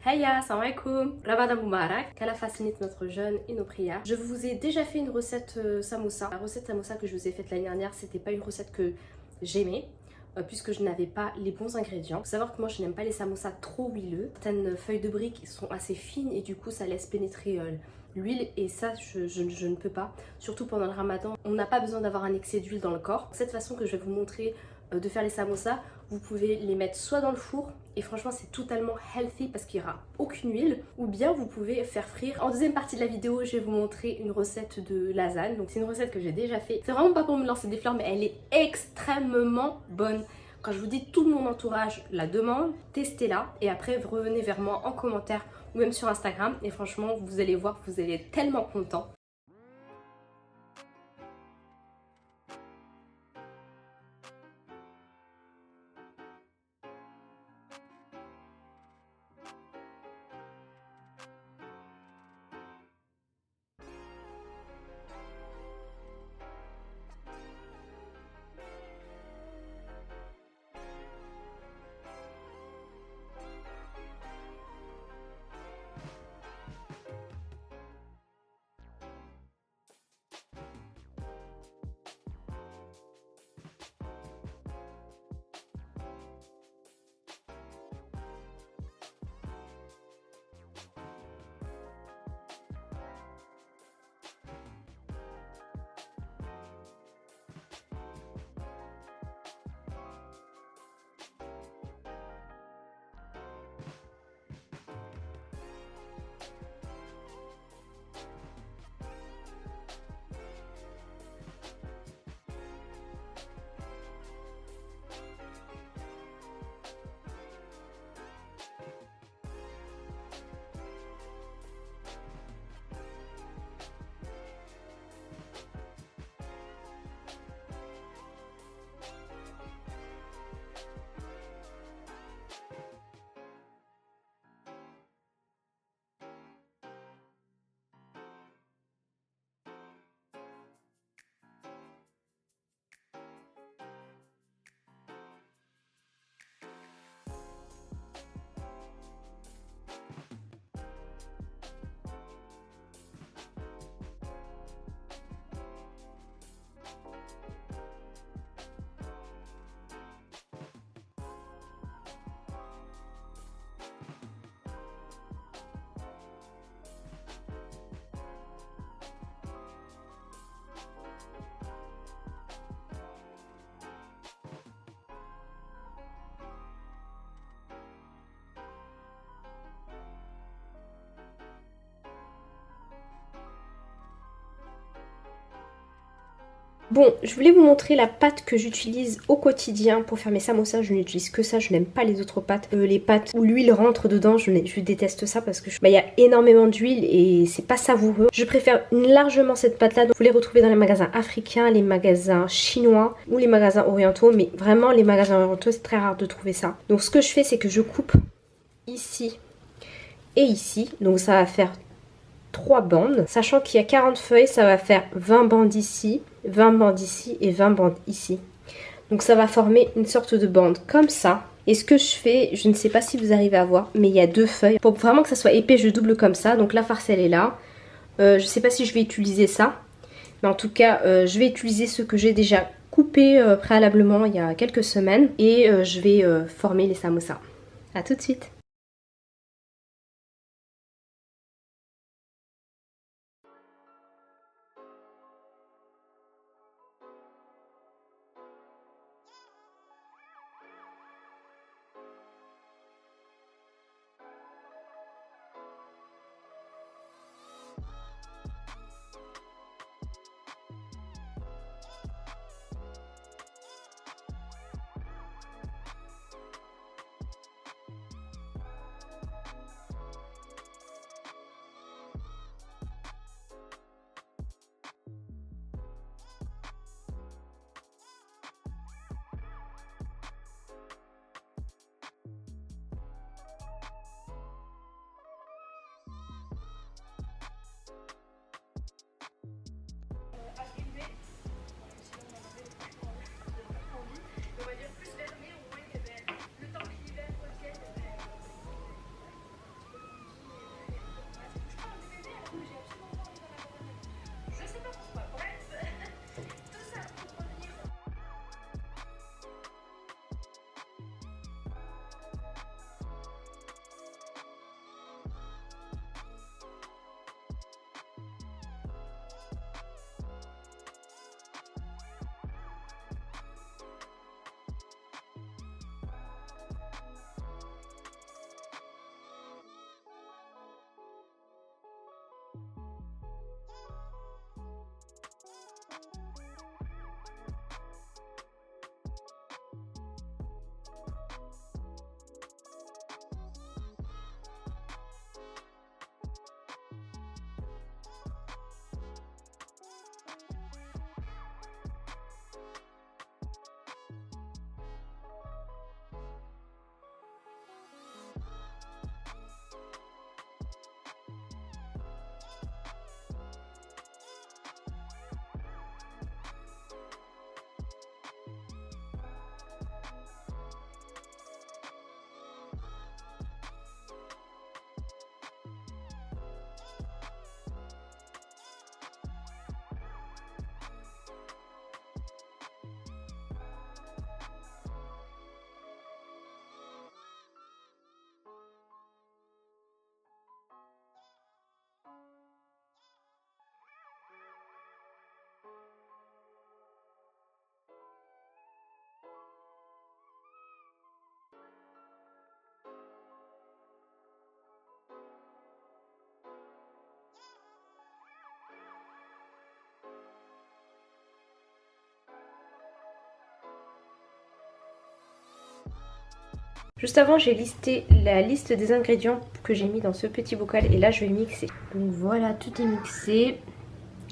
Heya, salam alaikum, Ramadan Moubarak, qu'Allah facilite notre jeûne et nos prières. Je vous ai déjà fait une recette samoussa. La recette samoussa que je vous ai faite l'année dernière, c'était pas une recette que j'aimais. Puisque je n'avais pas les bons ingrédients. Faut savoir que moi je n'aime pas les samoussas trop huileux. Certaines feuilles de briques sont assez fines et du coup ça laisse pénétrer l'huile et ça je ne peux pas. Surtout pendant le ramadan, on n'a pas besoin d'avoir un excès d'huile dans le corps. Cette façon que je vais vous montrer de faire les samoussas, vous pouvez les mettre soit dans le four et franchement c'est totalement healthy parce qu'il n'y aura aucune huile, ou bien vous pouvez faire frire. En deuxième partie de la vidéo je vais vous montrer une recette de lasagne, donc c'est une recette que j'ai déjà fait. C'est vraiment pas pour me lancer des fleurs mais elle est extrêmement bonne. Quand je vous dis tout mon entourage la demande, testez-la et après vous revenez vers moi en commentaire ou même sur Instagram et franchement vous allez voir, vous allez être tellement content. Bon, je voulais vous montrer la pâte que j'utilise au quotidien pour faire mes samosas. Je n'utilise que ça, je n'aime pas les autres pâtes. Les pâtes où l'huile rentre dedans, je déteste ça parce que y a énormément d'huile et c'est pas savoureux. Je préfère largement cette pâte-là. Vous les retrouvez dans les magasins africains, les magasins chinois ou les magasins orientaux. Mais vraiment, les magasins orientaux, c'est très rare de trouver ça. Donc ce que je fais, c'est que je coupe ici et ici. Donc ça va faire 3 bandes, sachant qu'il y a 40 feuilles, ça va faire 20 bandes ici, 20 bandes ici et 20 bandes ici. Donc ça va former une sorte de bande comme ça. Et ce que je fais, je ne sais pas si vous arrivez à voir, mais il y a 2 feuilles. Pour vraiment que ça soit épais, je double comme ça. Donc la farce elle est là. Je ne sais pas si je vais utiliser ça, mais en tout cas je vais utiliser ce que j'ai déjà coupé préalablement il y a quelques semaines. Et je vais former les samosas. A tout de suite. Juste avant, j'ai listé la liste des ingrédients que j'ai mis dans ce petit bocal et là je vais mixer. Donc voilà, tout est mixé.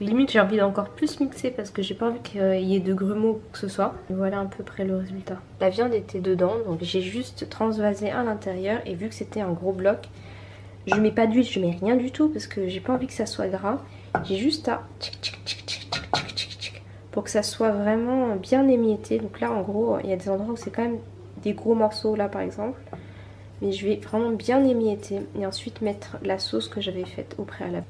Limite j'ai envie d'encore plus mixer parce que j'ai pas envie qu'il y ait de grumeaux ou que ce soit. Et voilà à peu près le résultat. La viande était dedans, donc j'ai juste transvasé à l'intérieur et vu que c'était un gros bloc, je mets pas d'huile, je mets rien du tout parce que j'ai pas envie que ça soit gras. J'ai juste à pour que ça soit vraiment bien émietté. Donc là en gros il y a des endroits où c'est quand même des gros morceaux là par exemple. Mais je vais vraiment bien émietter et ensuite mettre la sauce que j'avais faite au préalable.